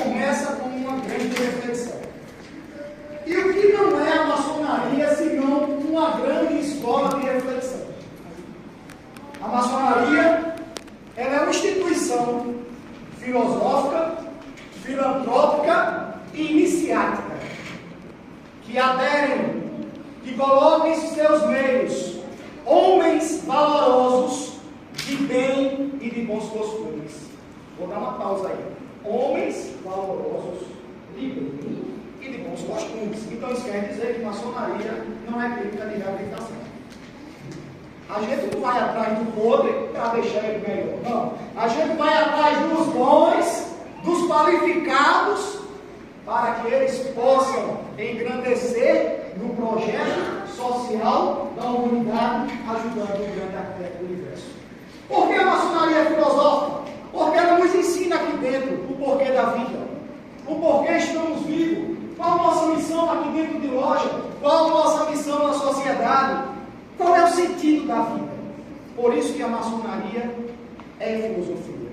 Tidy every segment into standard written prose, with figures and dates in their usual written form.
começa com uma grande reflexão. E o que não é a maçonaria senão uma grande escola de reflexão? A maçonaria, ela é uma instituição filosófica, filantrópica e iniciática, que aderem, que colocam em seus meios homens valorosos de bem e de bons costumes. Vou dar uma pausa aí. Homens valorosos de bem e de bons costumes. Então isso quer dizer que maçonaria não é crítica de reabilitação. A gente não vai atrás do podre para deixar ele melhor, não. A gente vai atrás dos bons, dos qualificados, para que eles possam engrandecer no projeto social da humanidade, ajudando o grande arquiteto do universo. Por que a maçonaria é filosófica? Porque ela nos ensina aqui dentro o porquê da vida, o porquê estamos vivos, qual a nossa missão aqui dentro de loja, qual a nossa missão na sociedade, qual é o sentido da vida. Por isso que a maçonaria é filosofia.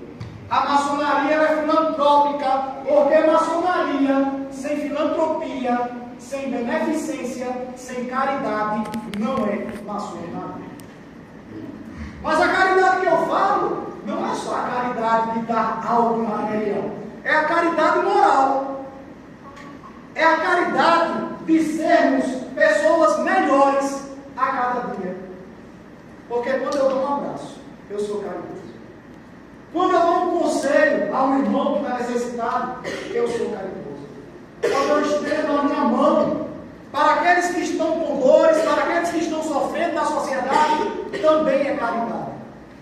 A maçonaria é filantrópica, porque a maçonaria sem filantropia, sem beneficência, sem caridade, não é maçonaria. Mas a caridade que eu falo não é só a caridade de dar algo material, é a caridade moral, é a caridade de sermos pessoas melhores a cada dia. Porque quando eu dou um abraço, eu sou caridoso. Quando eu dou um conselho a um irmão que está necessitado, eu sou caridoso. Quando eu estendo a minha mão para aqueles que estão com dores, para aqueles que estão sofrendo na sociedade, também é caridade.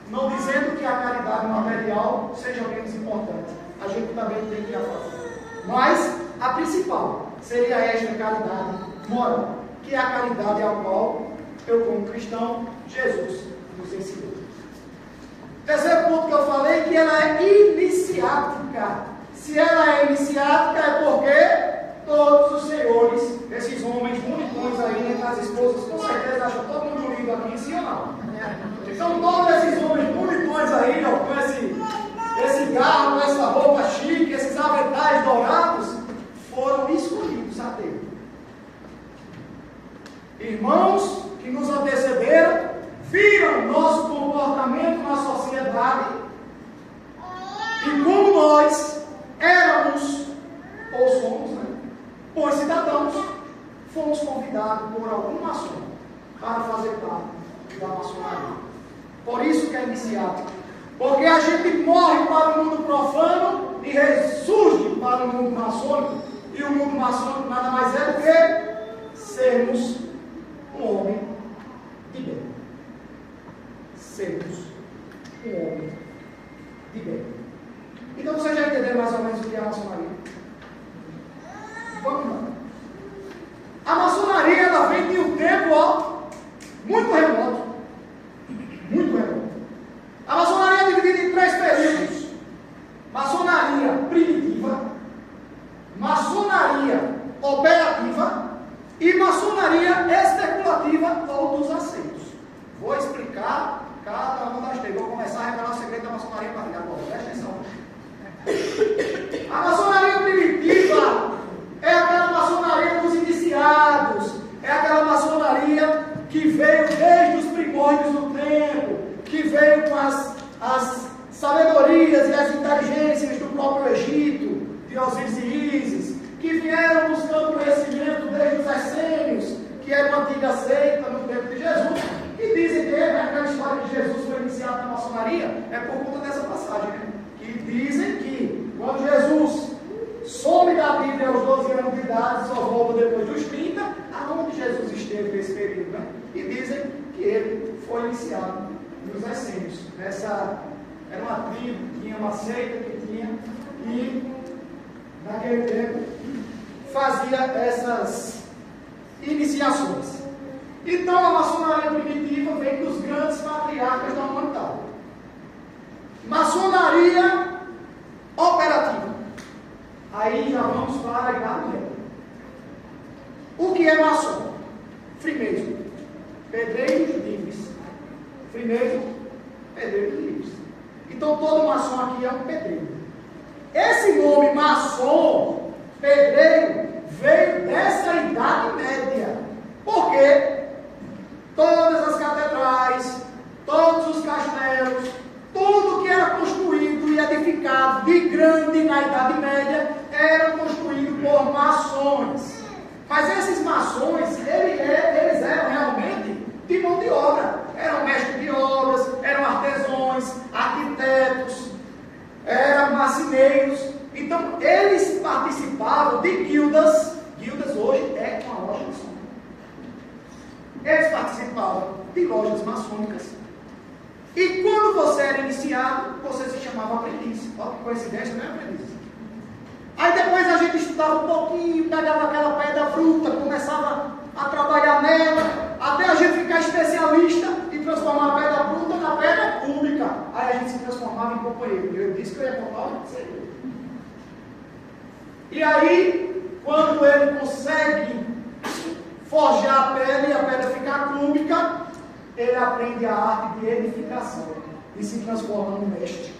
Não dizendo que a caridade material seja menos importante. A gente também tem que ir a favor. Mas a principal seria esta caridade moral, que é a caridade a qual eu, como cristão, Jesus nos ensinou. Terceiro ponto que eu falei, que ela é iniciática. Se ela é iniciática, é porque todos os senhores, esses homens bonitões aí, entre as esposas, com certeza acham todo mundo lindo aqui, sim ou não? Então todos esses homens bonitões aí, ó, com esse garro, com essa roupa chique, esses aventais dourados, foram escolhidos a Deus. Irmãos que nos antecederam, viram nosso comportamento na sociedade e como nós éramos, ou somos, bons cidadãos, fomos convidados por algum maçom para fazer parte da maçonaria. Por isso que é iniciático. Porque a gente morre para o mundo profano e ressurge para o mundo maçônico. E o mundo maçônico nada mais é do que sermos um homem de bem. Sermos um homem de bem. Então você já entendeu mais ou menos o que é a maçonaria? Vamos lá. A maçonaria, ela vem de um tempo, muito remoto. Muito remoto. A maçonaria é dividida em 3 períodos. Maçonaria primitiva, maçonaria operativa e maçonaria especulativa ou dos aceitos. Vou explicar cada uma das 3. Vou começar a revelar o segredo da maçonaria para ficar agora. Presta atenção. A maçonaria primitiva é aquela maçonaria dos iniciados, é aquela maçonaria que veio desde os primórdios do tempo, que veio com as sabedorias e as inteligências do próprio Egito, de Osíris e Ísis, que vieram buscando conhecimento desde os essênios, que era uma antiga seita no tempo de Jesus, e dizem que aquela história de Jesus foi iniciada na maçonaria é por conta dessa passagem, né? Que dizem que quando Jesus some da Bíblia aos 12 anos de idade, só volta depois dos 30, aonde Jesus esteve nesse período, né? E dizem que ele foi iniciado nos essênios. Era uma tribo, tinha uma seita que tinha, e naquele tempo fazia essas iniciações. Então a maçonaria primitiva vem dos grandes patriarcas da humanidade. Maçonaria operativa. Aí já vamos para a Idade Média. O que é maçom? Freemason. Pedreiros livres. Freemason, pedreiros livres. Então todo maçom aqui é um pedreiro. Esse nome maçom, pedreiro, veio dessa Idade Média. Por quê? Todas as catedrais, todos os castelos, tudo que era construído e edificado de grande na Idade Média, era construído por maçons. Mas esses maçons, eles eram realmente de mão de obra. Eram mestres de obras, eram artesãos, arquitetos, eram marceneiros. Então, eles participavam de guildas. Guildas hoje é uma loja maçônica. Eles participavam de lojas maçônicas. E quando você era iniciado, você se chamava aprendiz. Olha que coincidência, não é aprendiz? Aí depois a gente estudava um pouquinho, pegava aquela pedra bruta, começava a trabalhar nela, até a gente ficar especialista e transformar a pedra bruta na pedra cúbica. Aí a gente se transformava em companheiro. Eu disse que eu ia contar o que seria. E aí, quando ele consegue forjar a pedra e a pedra ficar cúbica, ele aprende a arte de edificação e se transforma no mestre.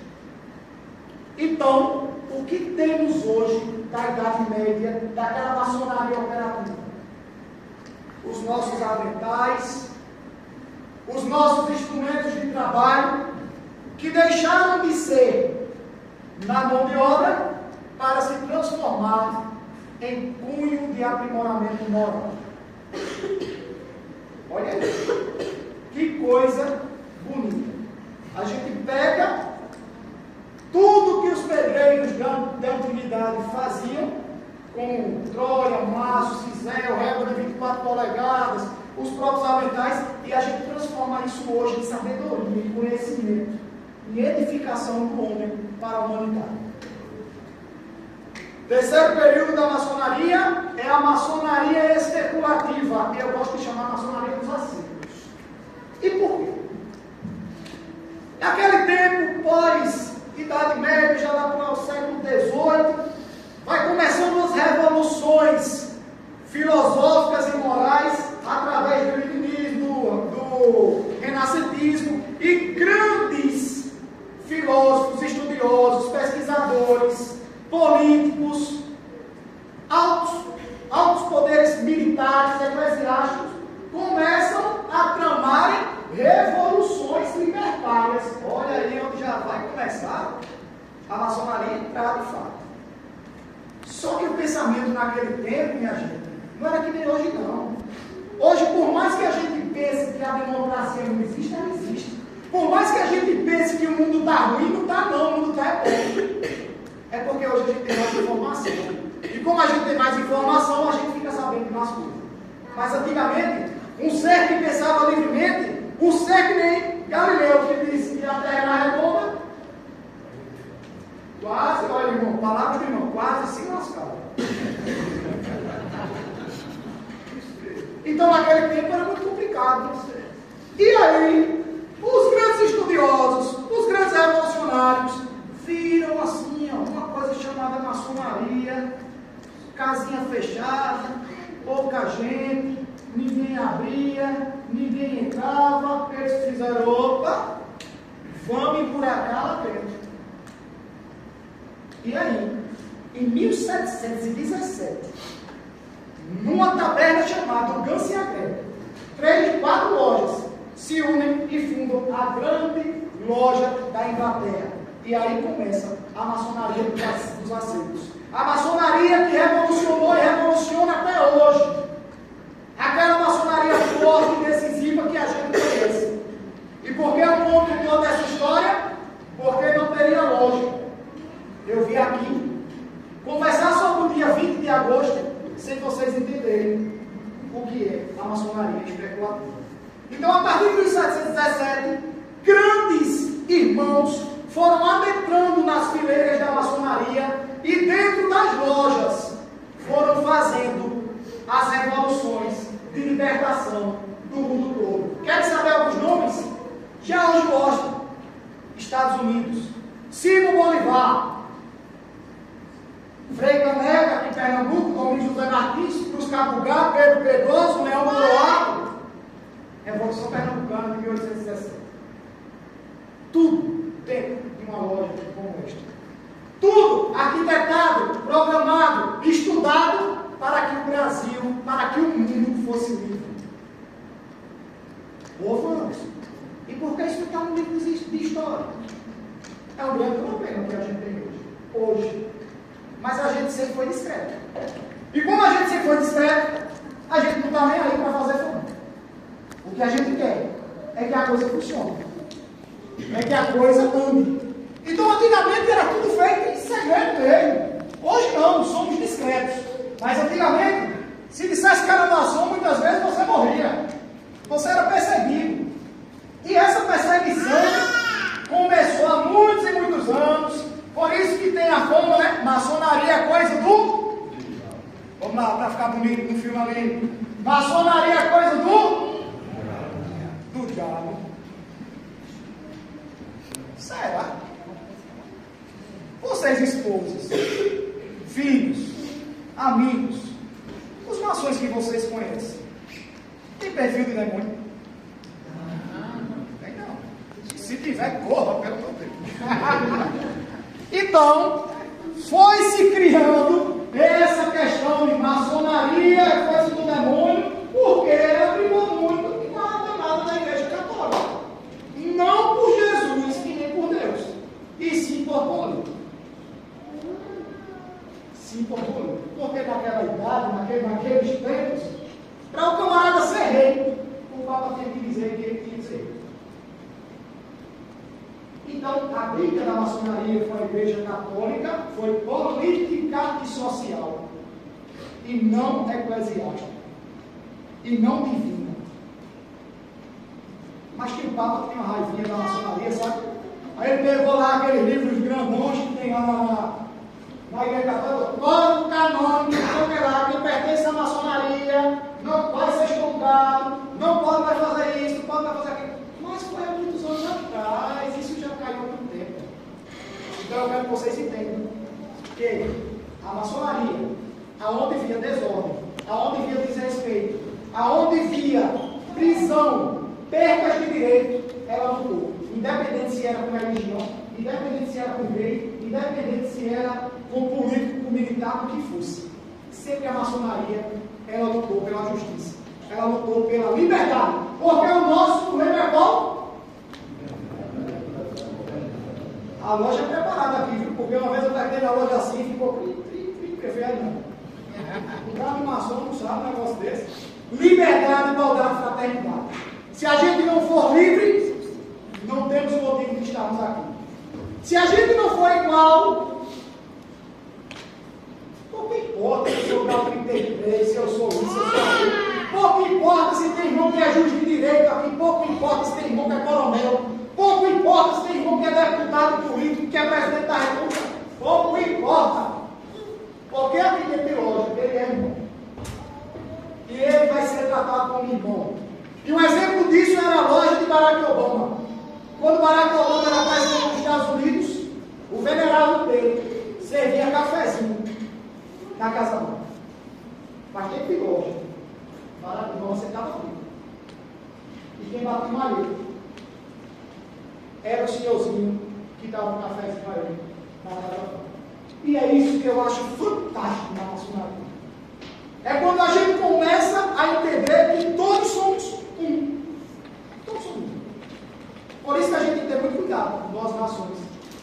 Então, o que temos hoje da Idade Média, daquela maçonaria operativa? Os nossos aventais, os nossos instrumentos de trabalho, que deixaram de ser na mão de obra para se transformar em cunho de aprimoramento moral. Olha aí, que coisa bonita. A gente pega tudo que os pedreiros da antiguidade faziam, com Troia, maço, cisel, régua de 24 polegadas, os próprios aventais, e a gente transforma isso hoje em sabedoria, em conhecimento, em edificação do homem para a humanidade. Terceiro período da maçonaria é a maçonaria especulativa, que eu gosto de chamar maçonaria dos assírios. E por quê? Naquele tempo, pós-Idade Média, já lá para o século XVIII, vai começando as revoluções filosóficas e morais através do iluminismo, do renascentismo, e grandes filósofos, estudiosos, pesquisadores, políticos, altos poderes militares, eclesiásticos, começam a tramarem revoluções libertárias. Olha aí onde já vai começar a maçonaria entrar de fato. Só que o pensamento naquele tempo, minha gente, não era que nem hoje não. Hoje, por mais que a gente pense que a democracia não existe, ela existe. Por mais que a gente pense que o mundo está ruim, não está não, o mundo está bom. É porque hoje a gente tem mais informação. E como a gente tem mais informação, a gente fica sabendo de mais coisas. Mas antigamente, um ser que pensava livremente, um ser que nem Galileu, que disse que a Terra era redonda, quase, olha irmão, palavras do irmão, quase se lascava. Então naquele tempo era muito complicado. E aí, os grandes estudiosos, os grandes revolucionários, viram assim, uma coisa chamada maçonaria, casinha fechada, pouca gente, ninguém abria, ninguém entrava. Eles fizeram, opa, vamos emburacar lá dentro. E aí, em 1717, numa taberna chamada Ganciagré, 4 lojas se unem e fundam a grande loja da Inglaterra. E aí começa a maçonaria dos aceitos. A maçonaria que revolucionou e revoluciona até hoje. Aquela maçonaria forte e decisiva que a gente conhece. E por que eu conto toda essa história? Porque não teria lógica eu vim aqui conversar sobre o dia 20 de agosto sem vocês entenderem o que é a maçonaria especulativa. Então, a partir de 1717, grandes irmãos foram adentrando nas fileiras da maçonaria e dentro das lojas foram fazendo as revoluções de libertação do mundo todo. Querem saber alguns nomes? George Washington, Estados Unidos. Simão Bolivar. Frei Caneca, aqui em Pernambuco, Domingos José Martins, Cruz Cabugá, Pedro Pedroso, Leão Coroado. Revolução Pernambucana de 1817. Tudo dentro de uma loja como esta. Tudo arquitetado mas a gente sempre foi discreto. E como a gente sempre foi discreto, a gente não está nem aí para fazer fome. O que a gente quer é que a coisa funcione, é que a coisa ande. Então, antigamente era tudo feito em segredo mesmo. Hoje não, somos discretos. Mas antigamente, se dissesse que era nação, muitas vezes você morria. Você era perseguido. E essa perseguição começou há muitos e muitos anos. Por isso que tem a fama, né? Maçonaria é coisa do... Vamos lá, para ficar bonito no filme ali. Maçonaria é coisa do diabo. Será? Vocês, esposas, filhos, amigos, os maçons que vocês conhecem, tem perfil de demônio? Tem não. Se tiver, corra, pelo meu Deus. Então, foi se criando essa questão de maçonaria, coisa do demônio, porque brigou muito com a danada da Igreja Católica. Não por Jesus e nem por Deus, e sim por política. Sim, por política. Porque naquela idade, naqueles tempos, para o camarada ser rei, o Papa tinha que dizer que ele tinha que ser. Então, a briga da maçonaria com a Igreja Católica foi política e social, e não eclesiástica, e não divina. Mas que o Papa tinha uma raivinha da maçonaria, sabe? Aí ele pegou lá aqueles livros grandões que tem lá na Igreja Católica, código canônico, quem pertence à maçonaria, não pode ser estudado, não pode mais fazer isso, não pode mais fazer aquilo. Mas foi há muitos anos atrás, isso já caiu há muito tempo. Então eu quero que vocês entendam que a maçonaria, aonde via desordem, aonde via desrespeito, aonde via prisão, percas de direito, ela lutou. Independente se era com religião, independente se era com rei, independente se era com político, com militar, com o que fosse. Sempre a maçonaria, ela lutou pela justiça. Ela lutou pela liberdade. Porque o nosso problema é qual? A loja é preparada aqui, viu? Porque uma vez eu peguei na loja assim e ficou prefere não. O cara de maçom não sabe um negócio desse. Liberdade, igualdade, fraternidade. Se a gente não for livre, não temos motivo de estarmos aqui. Se a gente não for igual, pouco importa se eu sou grau 33, se eu sou isso, se eu sou aquilo. Pouco importa se tem irmão que é juiz de direito aqui, pouco importa se tem irmão que é coronel, pouco importa se tem irmão que é deputado político, que é presidente da República, pouco importa. Porque aqui tem lógica, ele é irmão. E ele vai ser tratado como irmão. E um exemplo disso era a loja de Barack Obama. Quando Barack Obama era presidente dos Estados Unidos, o venerável dele servia cafezinho na casa dele. Mas tem que loja. Barack Obama sentava ali. E quem batia o marido era o senhorzinho que dava um cafezinho para ele na casa dele. E é isso que eu acho fantástico na maçonaria. É quando a gente começa a entender que todos somos um. Todos somos um. Por isso que a gente tem que ter muito cuidado com nós nações.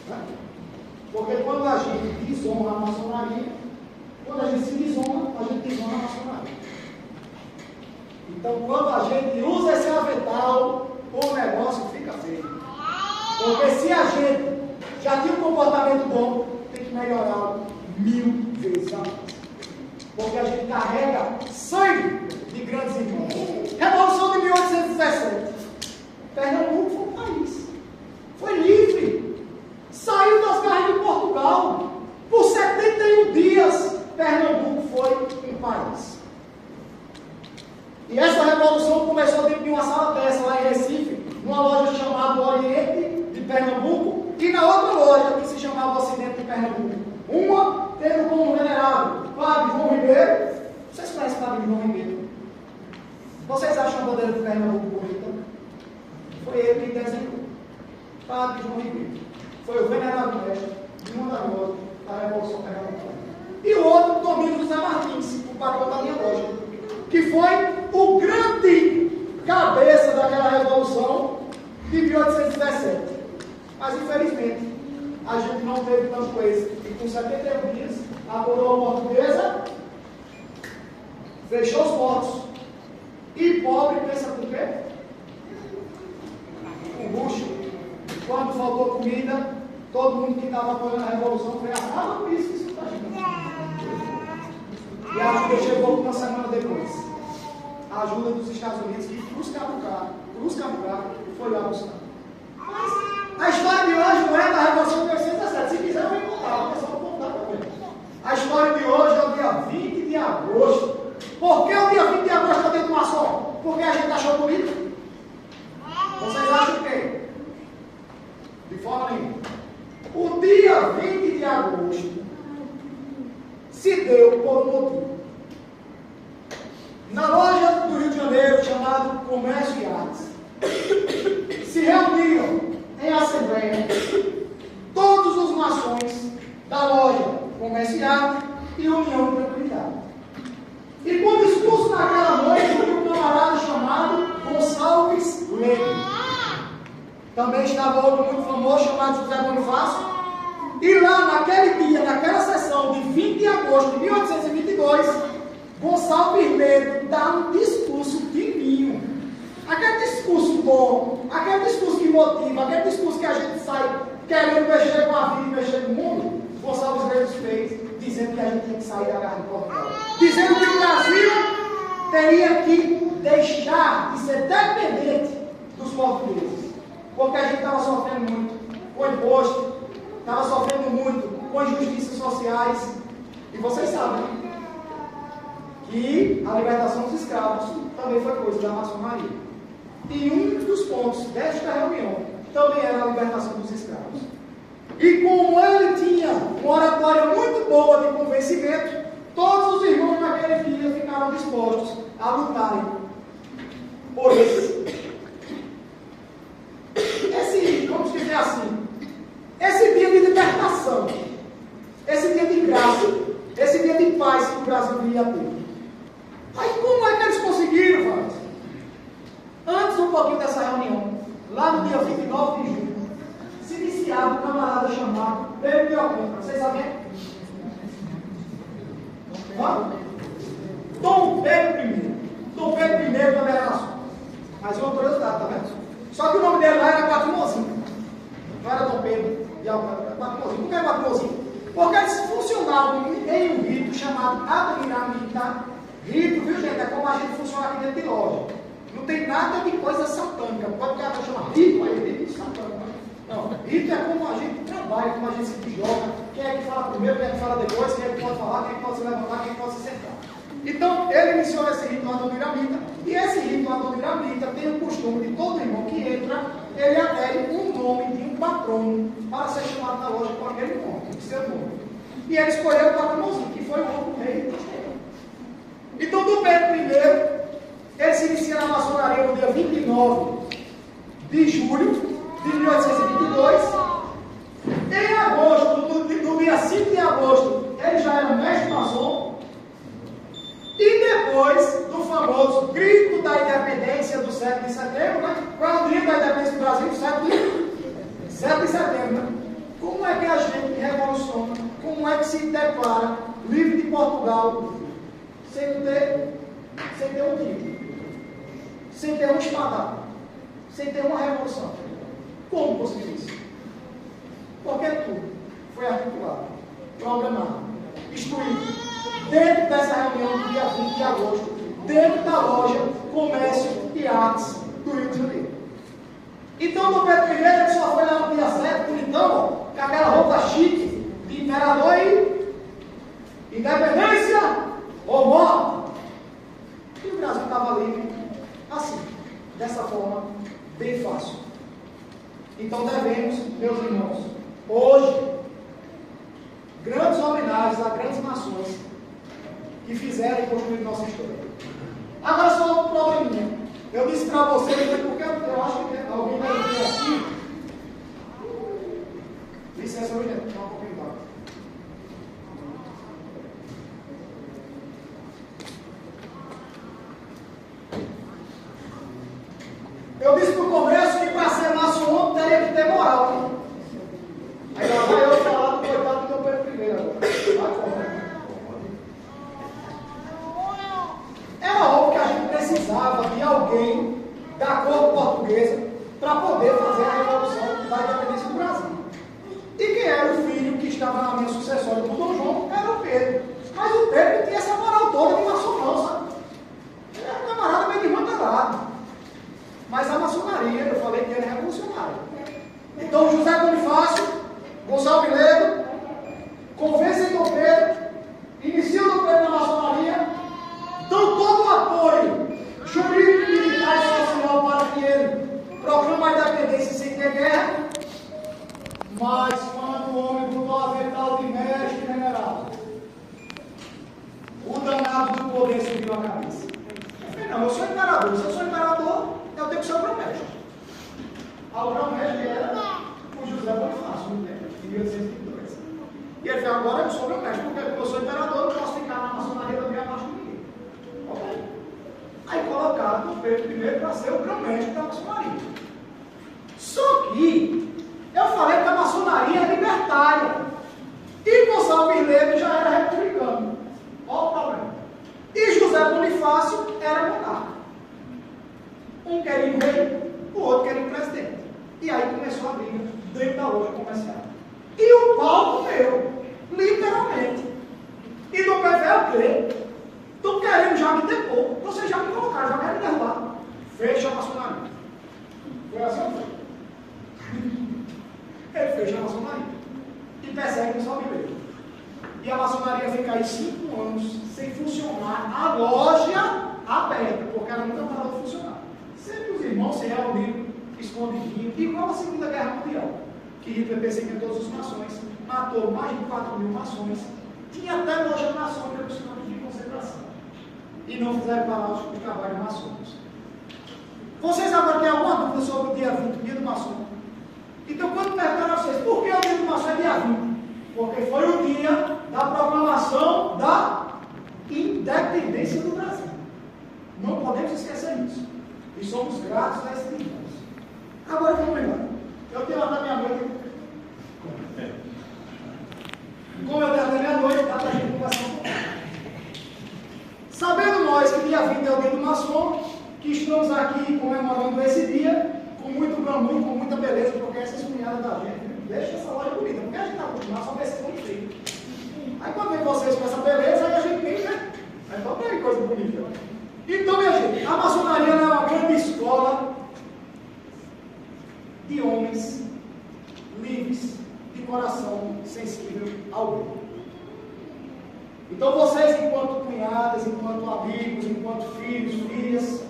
Né? Porque quando a gente desonra a maçonaria, quando a gente se desonra, a gente desonra a maçonaria. Então, quando a gente usa esse avental, o negócio fica feio. Porque se a gente já tinha um comportamento bom, tem que melhorá-lo 1000 vezes a mais. Porque a gente carrega sangue de grandes irmãos. Revolução de 1817. Pernambuco foi um país. Foi livre. Saiu das garras de Portugal. Por 71 dias, Pernambuco foi um país. E essa revolução começou dentro de uma sala dessa, lá em Recife, numa loja chamada Oriente de Pernambuco, e na outra loja, que se chamava Ocidente de Pernambuco. Uma tendo como venerável Padre João Ribeiro. Vocês conhecem o Padre João Ribeiro? Vocês acham a bandeira de Pernambuco bonita? Foi ele que desenhou. Padre João Ribeiro. Foi o venerável mestre de uma das lojas da Revolução Pernambucana. E o outro, Domingos José Martins, o patrão da minha loja, que foi o grande cabeça daquela revolução de 1817. Mas, infelizmente, a gente não teve tanto êxito. E com 71 dias, a a coroa portuguesa fechou os portos. E pobre pensa por quê? Com luxo. Quando faltou comida, todo mundo que estava apoiando a revolução foi a por isso que isso está chegando. E a ajuda chegou uma semana depois. A ajuda dos Estados Unidos, que Cruz Cabucá foi lá buscar. Mas a história de hoje não é da Revolução de 1817. Se quiser, eu vou contar. O pessoal vai contar também. A história de hoje é o dia 20 de agosto. Por que o dia 20 de agosto é o dia do maçom? Porque a gente achou bonito? Vocês acham o quê? De forma nenhuma. O dia 20 de agosto se deu por um motivo. Na loja do Rio de Janeiro, chamado Comércio e Artes, se reuniram em assembleia todos os maçons da loja Comércio e Artes e União de Tranquilidade. E com o discurso naquela noite, um camarada chamado Gonçalves Leme. Também estava outro muito famoso chamado José Bonifácio. E lá naquele dia, naquela sessão de 20 de agosto de 1822, Gonçalves Leme dá um discurso divinho. Aquele discurso bom, aquele discurso que motiva, aquele discurso que a gente sai querendo mexer com a vida e mexer com o mundo, Gonçalves Leme fez, dizendo que a gente tem que sair da garra de Portugal. Dizendo que o Brasil teria que deixar de ser dependente dos portugueses. Porque a gente estava sofrendo muito com imposto, estava sofrendo muito com injustiças sociais. E vocês sabem que a libertação dos escravos também foi coisa da maçonaria. E um dos pontos desta reunião também era a libertação dos escravos. E como ele tinha uma oratória muito boa de convencimento, todos os irmãos naquele dia ficaram dispostos a lutarem por vamos dizer assim, esse dia de libertação, esse dia de graça, esse dia de paz que o Brasil viria a ter. Aí como é que eles conseguiram, Vaz? Antes um pouquinho dessa reunião, lá no dia 29 de julho, se iniciava um camarada chamado Pedro de Alcântara. Vocês sabem? Dom Pedro I. Dom Pedro I também era maçom. Mas uma curiosidade, tá vendo? Só que o nome dele lá era Quatrimozinho. Não era Dom Pedro de Alcântara, era Quatrimozinho. Por que Quatrimozinho? Porque eles funcionavam em um rito chamado Admiramita. Rito, viu gente? É como a gente funciona aqui dentro de loja. Não tem nada de coisa satânica. Pode chamar rito, aí rito satânico. Não, rito é como a gente trabalha, como a gente se joga. Quem é que fala primeiro, quem é que fala depois, quem é que pode falar, quem é que pode se levantar, quem é que pode se sentar. Então, ele iniciou esse rito Admiramita. E esse rito Admiramita tem o costume de todo irmão que entra, ele adere um nome de um patrono para ser chamado na loja com aquele nome, o seu nome. E ele escolheu o patronozinho, que foi o outro rei. Então, do Pedro I, ele se inicia na maçonaria no dia 29 de julho de 1822. Em agosto, no dia 5 de agosto, ele já era mestre maçom. E depois do famoso grito da independência do 7 de setembro, né? Qual é o grito da independência do Brasil? 7 de setembro, né? Como é que a gente revoluciona? Como é que se declara livre de Portugal sem ter um título? Sem ter um espadão? Sem ter uma revolução? Como conseguiu isso? Porque tudo foi articulado, programado, instruído. Dentro dessa reunião do dia 20 de agosto, dentro da loja Comércio e Artes do Rio de Janeiro. Então, no Pedro I, ele só foi lá no dia 7, bonitão, com aquela roupa chique de imperador e independência ou morte. E o Brasil estava livre assim, dessa forma, bem fácil. Então, devemos, meus irmãos, hoje, grandes homenagens a grandes nações que fizeram e construíram nossa história. Agora só um probleminha. Eu disse para vocês, porque eu acho que alguém vai ver assim. Licença, William, dá um pouquinho mais. Eu disse no começo que para ser maçom teria que ter moral. Né? Aí lá vai eu falar do coitado do meu Pedro I agora. Vai fora. toda de maçom não, sabe? Ele é um camarada meio desmantelado. Mas a maçonaria, eu falei que era revolucionária. Então José Bonifácio, Gonçalo Viledo, convencem Dom Pedro, iniciam Dom Pedro na maçonaria, dão todo o apoio jurídico, militar e social para que ele proclame a independência sem ter guerra. Mas quando o homem botou a avental de mestre general, o danado do poder subiu a cabeça. Eu falei, não, eu sou imperador. Se eu sou imperador, eu tenho que ser o grão-mestre. O grão-mestre era o José Bonifácio, em 1822. E ele falou, agora eu sou grão-mestre, porque como eu sou imperador, eu não posso ficar na maçonaria da minha parte de ninguém. Ok? Aí colocaram o Pedro I para ser o grão-mestre da maçonaria. Só que eu falei que a maçonaria é libertária. E Gonçalo Viledo já era republicano. Olha o problema. E José Bonifácio era monarca. Um queria ir rei, o outro queria ir presidente. E aí começou a briga dentro da loja comercial. E o pau comeu, literalmente. E do PV é o quê? Estão querendo já me depor. Vocês já me colocaram, já querem me derrubar. Fecha a maçonaria. Foi assim ou foi? Ele fecha a maçonaria. E persegue o Gonçalo Viledo. E a maçonaria fica aí 5 anos sem funcionar, a loja aberta, porque ela nunca parou de funcionar. Sempre os irmãos se reuniram, escondidinho, igual a Segunda Guerra Mundial, que Hitler perseguiu todas as nações, matou mais de 4.000 maçons, tinha até loja maçônica nos campos de concentração. E não fizeram parar os trabalhos maçônicos. Vocês agora têm alguma dúvida sobre o dia 20, o dia do maçom? Então, quando perguntaram a vocês, por que o dia do maçom é dia 20? Porque foi o dia da proclamação da independência do Brasil. Não podemos esquecer isso. E somos gratos a esse dia. Agora vamos lembrar. Eu tenho até meia-noite. Como eu tenho até meia-noite, dá para a gente conversar um pouco. Sabendo nós que dia 20 é o dia do maçom, que estamos aqui comemorando esse dia, com muito glamour, com muita beleza, porque essas cunhadas da gente, deixa essa loja bonita, porque a gente está acostumado só ver esse bonito feio. Aí quando vem vocês com essa beleza, aí a gente tem, né? Então tem coisa bonita. Então, minha gente, a maçonaria é uma grande escola de homens livres, de coração sensível ao bem. Então vocês, enquanto cunhadas, enquanto amigos, enquanto filhos, filhas,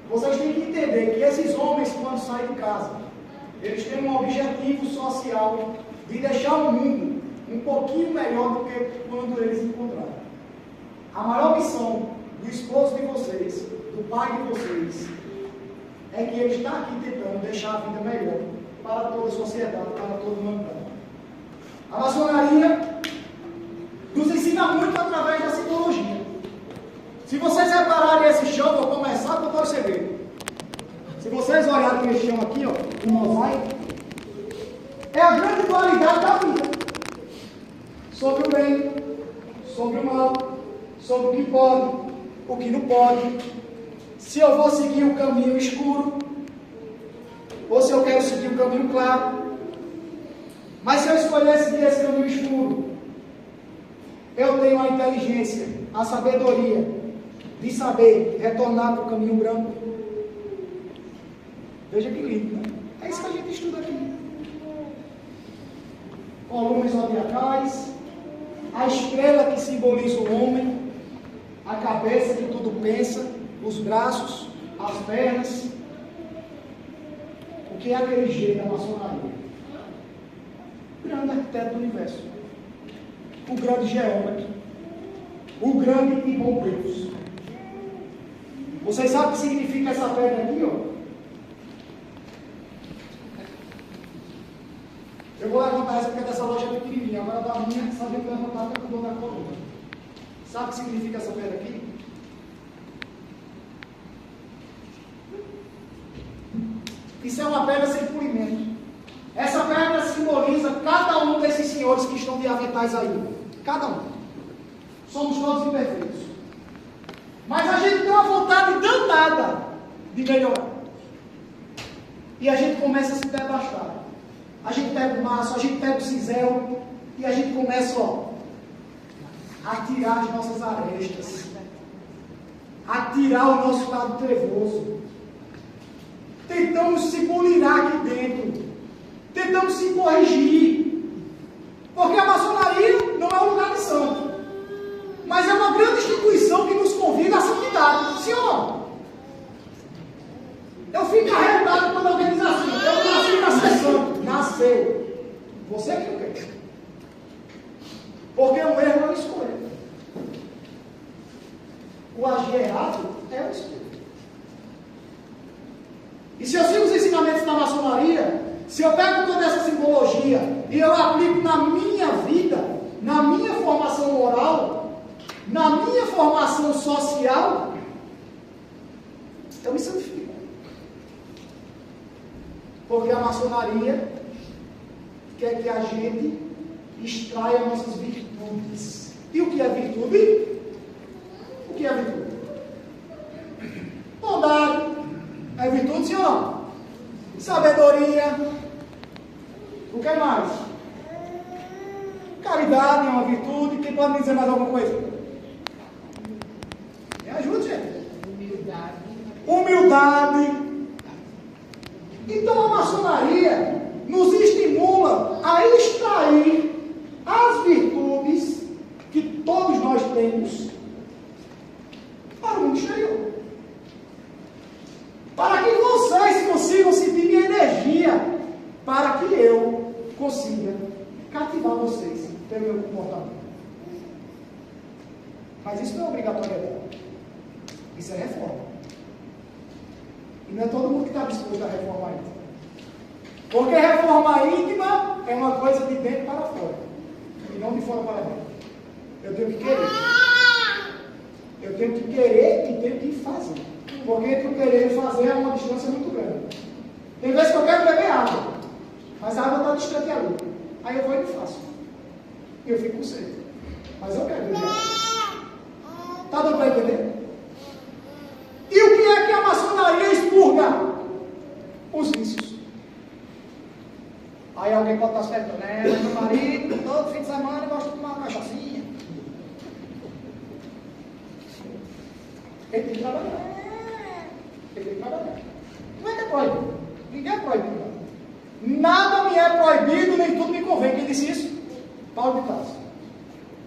vocês têm que entender que esses homens, quando saem de casa, eles têm um objetivo social de deixar o mundo um pouquinho melhor do que quando eles encontraram. A maior missão do esposo de vocês, do pai de vocês, é que ele está aqui tentando deixar a vida melhor para toda a sociedade, para toda a humanidade. A maçonaria nos ensina muito através da psicologia. Se vocês repararem esse chão, vou começar com o perceber. Se vocês olharem esse chão aqui, ó, o mosaico, é a grande dualidade da vida. Sobre o bem, sobre o mal, sobre o que pode, o que não pode. Se eu vou seguir o caminho escuro, ou se eu quero seguir o caminho claro. Mas se eu escolher seguir esse caminho escuro, eu tenho a inteligência, a sabedoria de saber retornar para o caminho branco. Veja que lindo, né? É isso que a gente estuda aqui. Colunas zodiacais, a estrela que simboliza o homem, a cabeça que tudo pensa, os braços, as pernas. O que é aquele G da maçonaria? O grande arquiteto do universo, o grande geômetra, o grande e bom Deus. Vocês sabem o que significa essa pedra aqui, ó? Eu vou levantar essa porque dessa loja é pequenininha, agora da minha, sabia que levantar até com o dor da coluna. Sabe o que significa essa pedra aqui? Isso é uma pedra sem polimento. Essa pedra simboliza cada um desses senhores que estão de aventais aí. Cada um. Somos todos imperfeitos. Mas a gente tem uma vontade danada de melhorar. E a gente começa a se devastar. A gente pega o maço, a gente pega o cinzel e a gente começa, ó. a tirar as nossas arestas, a tirar o nosso lado trevoso. Tentamos se bulinar aqui dentro, tentamos se corrigir, porque a maçonaria não é um lugar de santo, mas é uma grande instituição que nos convida à santidade. Sim ou não? Eu fico arrebatado quando alguém diz assim: eu nasci para ser santo. Nasceu. Você que não quer. Porque o erro é uma escolha. O agir errado é uma escolha. E se eu sigo os ensinamentos da maçonaria, se eu pego toda essa simbologia e eu aplico na minha vida, na minha formação moral, na minha formação social, eu me santifico. Porque a maçonaria quer que a gente extraia nossas virtudes. E o que é virtude? O que é virtude? Bondade é virtude, sim ou não? Sabedoria. O que mais? Caridade é uma virtude. Quem pode me dizer mais alguma coisa? Me ajude, gente. Humildade. Então a maçonaria nos estimula a extrair as virtudes que todos nós temos para o mundo exterior. Para que vocês consigam sentir minha energia, para que eu consiga cativar vocês pelo meu comportamento. Mas isso não é obrigatoriedade. Isso é reforma. E não é todo mundo que está disposto a reforma íntima. Porque reforma íntima é uma coisa de dentro para fora, e não de fora para dentro. Eu tenho que querer. Eu tenho que querer e tenho que fazer. Porque entre o querer e fazer é uma distância muito grande. Tem vezes que eu quero beber água, mas a água está distante ali. Aí eu vou e faço. E eu fico com sede. Mas eu quero beber água. Está dando para entender? E o que é que a maçonaria expurga? Os vícios. Aí alguém pode estar se perguntando: né? Meu marido, todo fim de semana, gosta de tomar uma cachaçinha. Ele tem que trabalhar. Ele tem que trabalhar. Não é que é proibido. Ninguém é proibido. Nada me é proibido, nem tudo me convém. Quem disse isso? Paulo de Tarso.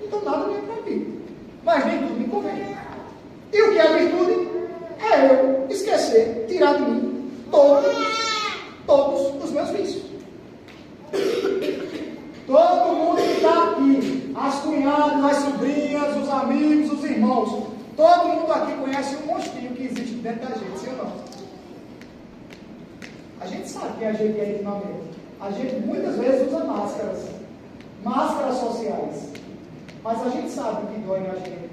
Então nada me é proibido, mas nem tudo me convém. E o que é virtude? É eu esquecer, tirar de mim todos os meus vícios. Todo mundo que está aqui, as cunhadas, as sobrinhas, os amigos, os irmãos, todo mundo aqui conhece um monstrinho que existe dentro da gente, sim ou não? A gente sabe quem a gente é intimamente. A gente muitas vezes usa máscaras sociais, mas a gente sabe o que dói na gente.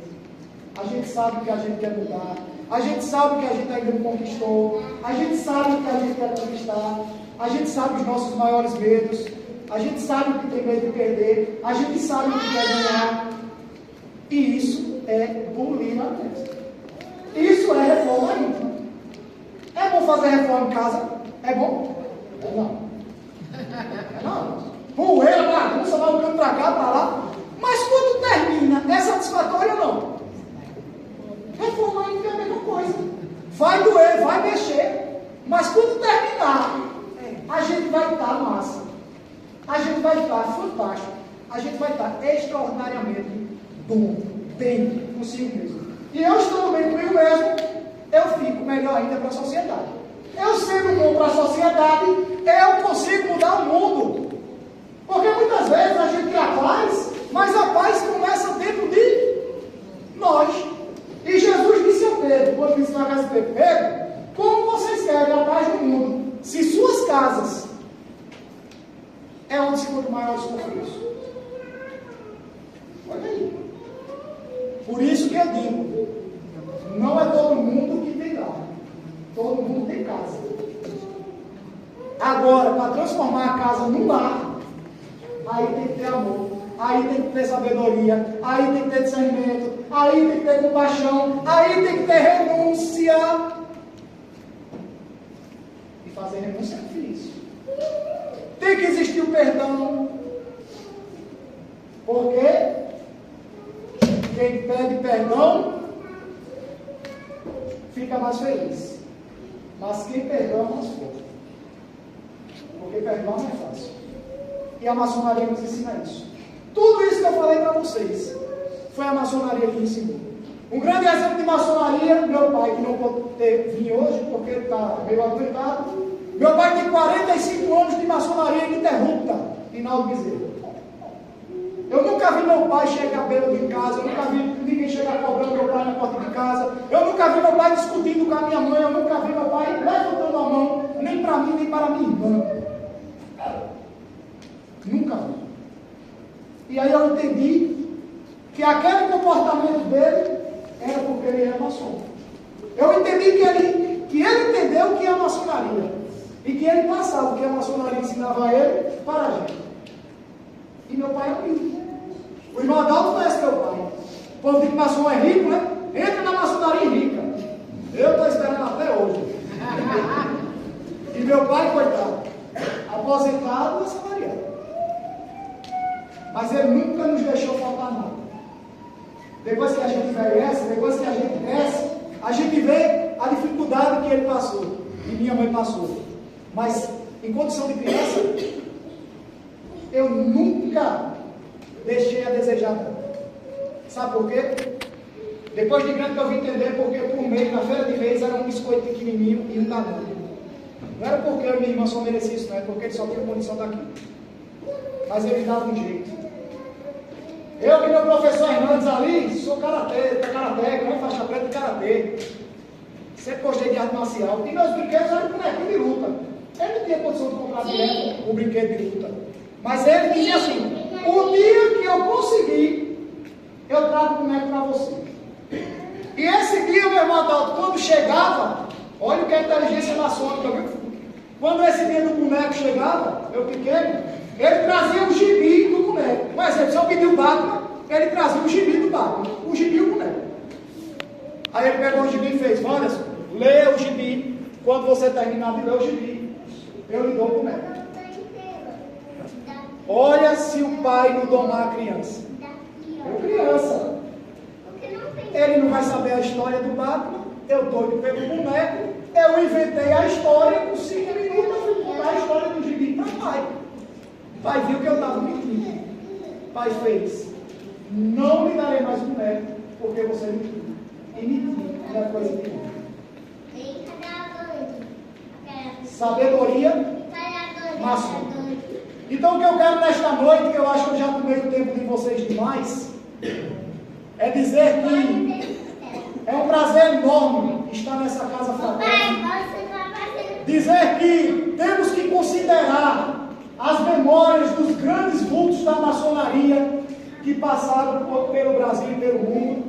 A gente sabe o que a gente quer mudar. A gente sabe o que a gente ainda não conquistou. A gente sabe o que a gente quer conquistar. A gente sabe os nossos maiores medos. A gente sabe o que tem medo de perder. A gente sabe o que quer ganhar. E isso é bulir na testa. Isso é reforma íntima. É bom fazer reforma em casa? É bom? Não. Não. Poeira, bagunça, vai um canto pra cá, pra lá. Mas quando termina, é satisfatório ou não? Reforma íntima é a mesma coisa. Vai doer, vai mexer. Mas quando terminar, a gente vai estar massa. A gente vai estar fantástico. A gente vai estar extraordinariamente bom, bem consigo mesmo. E eu estando bem comigo mesmo, eu fico melhor ainda para a sociedade. Eu sendo bom para a sociedade, eu consigo mudar o mundo. Porque muitas vezes a gente quer a paz, mas a paz começa dentro de nós. E Jesus disse a Pedro, quando disse na casa de Pedro: Pedro, como vocês querem a paz no mundo, se suas casas é onde se encontra maiores conflitos? Olha aí. Por isso que eu digo, não é todo mundo que tem lar, todo mundo tem casa. Agora, para transformar a casa num lar, aí tem que ter amor, aí tem que ter sabedoria, aí tem que ter discernimento, aí tem que ter compaixão, aí tem que ter renúncia. E fazer renúncia é difícil. Tem que existir o perdão. Porque quem pede perdão fica mais feliz. Mas quem perdoa é mais forte. Porque perdoar não é fácil. E a maçonaria nos ensina isso. Tudo isso que eu falei para vocês foi a maçonaria que ensinou. Um grande exemplo de maçonaria, meu pai, que não pode vir hoje porque ele está meio adoentado. Meu pai tem 45 anos de maçonaria ininterrupta, Rinaldo Bezerra. Eu nunca vi meu pai chegar bêbado em casa, eu nunca vi ninguém chegar cobrando meu pai na porta de casa, eu nunca vi meu pai discutindo com a minha mãe, eu nunca vi meu pai levantando a mão, nem para mim, nem para minha irmã. Nunca vi. E aí eu entendi que aquele comportamento dele era porque ele era maçom. Eu entendi que ele entendeu o que é a maçonaria e que ele passava o que a maçonaria ensinava a ele para a gente. E meu pai é rico. O irmão Adalto conhece meu pai. O povo diz que maçom é rico, né? Entra na maçonaria rica. Eu estou esperando até hoje. E meu pai, coitado, aposentado, assalariado. Mas ele nunca nos deixou faltar nada. Depois que a gente envelhece, depois que a gente cresce, a gente vê a dificuldade que ele passou. E minha mãe passou. Mas, em condição de criança, eu nunca deixei a desejar nada. Sabe por quê? Depois de grande eu vim entender porque por mês, na feira de mês, era um biscoito pequenininho e um danado. Não era porque eu e minha irmã só merecia isso, não é porque ele só tinha condição daqui. Mas ele dava um jeito. Eu que meu professor Hernandes ali, sou karateca, não faixa preta de karatê. Sempre gostei de arte marcial. E meus brinquedos eram bonequinho de luta. Ele não tinha condição de comprar direto o brinquedo de luta. Mas ele dizia assim: o dia que eu conseguir, eu trago o boneco para você. E esse dia, meu irmão Adalto, quando chegava, olha o que é a inteligência maçônica, viu? Quando esse dia do boneco chegava, eu pequeno, ele trazia o gibi do boneco. Por exemplo, se eu pedir o Batman, ele trazia o gibi do Batman, o gibi e o boneco. Aí ele pegou o gibi e fez: olha, leia o gibi. Quando você terminar de ler o gibi, eu lhe dou o boneco. Olha se o pai não domar a criança. Eu criança. Ele não vai saber a história do Batman. Eu doido pelo boneco. Eu inventei a história. Com 5 minutos eu fui contar a história do gibi para o pai. O pai viu que eu estava mentindo. O pai fez: não lhe darei mais boneco, porque você mentiu. E mentir não é coisa de bom. Sabedoria maçônica. Então o que eu quero nesta noite, que eu acho que eu já tomei o tempo de vocês demais, é dizer que é um prazer enorme estar nessa casa fraterna. Dizer que temos que considerar as memórias dos grandes vultos da maçonaria que passaram pelo Brasil e pelo mundo.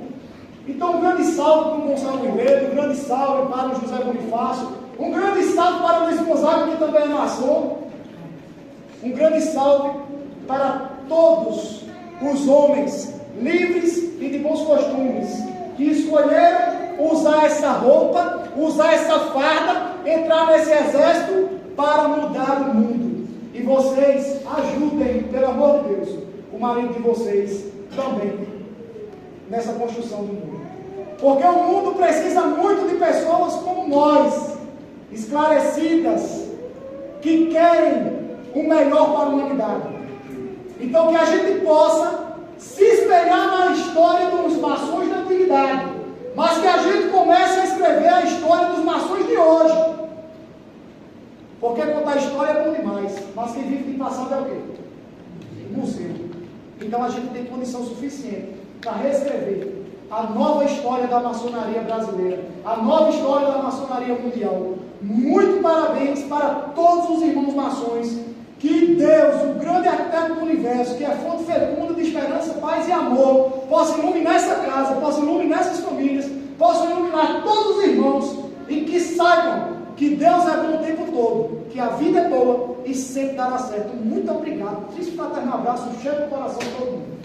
Então um grande salve para o Gonçalo Ribeiro, um grande salve para o José Bonifácio, um grande salve para o Luiz Gonzaga, que também é maçom. Um grande salve para todos os homens livres e de bons costumes que escolheram usar essa roupa, usar essa farda, entrar nesse exército para mudar o mundo. E vocês ajudem, pelo amor de Deus, o marido de vocês também nessa construção do mundo. Porque o mundo precisa muito de pessoas como nós, esclarecidas, que querem o melhor para a humanidade. Então que a gente possa se espelhar na história dos maçons da antiguidade, mas que a gente comece a escrever a história dos maçons de hoje. Porque contar a história é bom demais, mas quem vive de passado é o quê? O museu. Então a gente tem condição suficiente para reescrever a nova história da maçonaria brasileira, a nova história da maçonaria mundial. Muito parabéns para todos os irmãos maçons. Que Deus, o grande arquiteto do universo, que é fonte fecunda de esperança, paz e amor, possa iluminar essa casa, possa iluminar essas famílias, possa iluminar todos os irmãos, e que saibam que Deus é bom o tempo todo, que a vida é boa e sempre dará certo. Muito obrigado. Triste fraternal abraço, cheio do coração de todo mundo.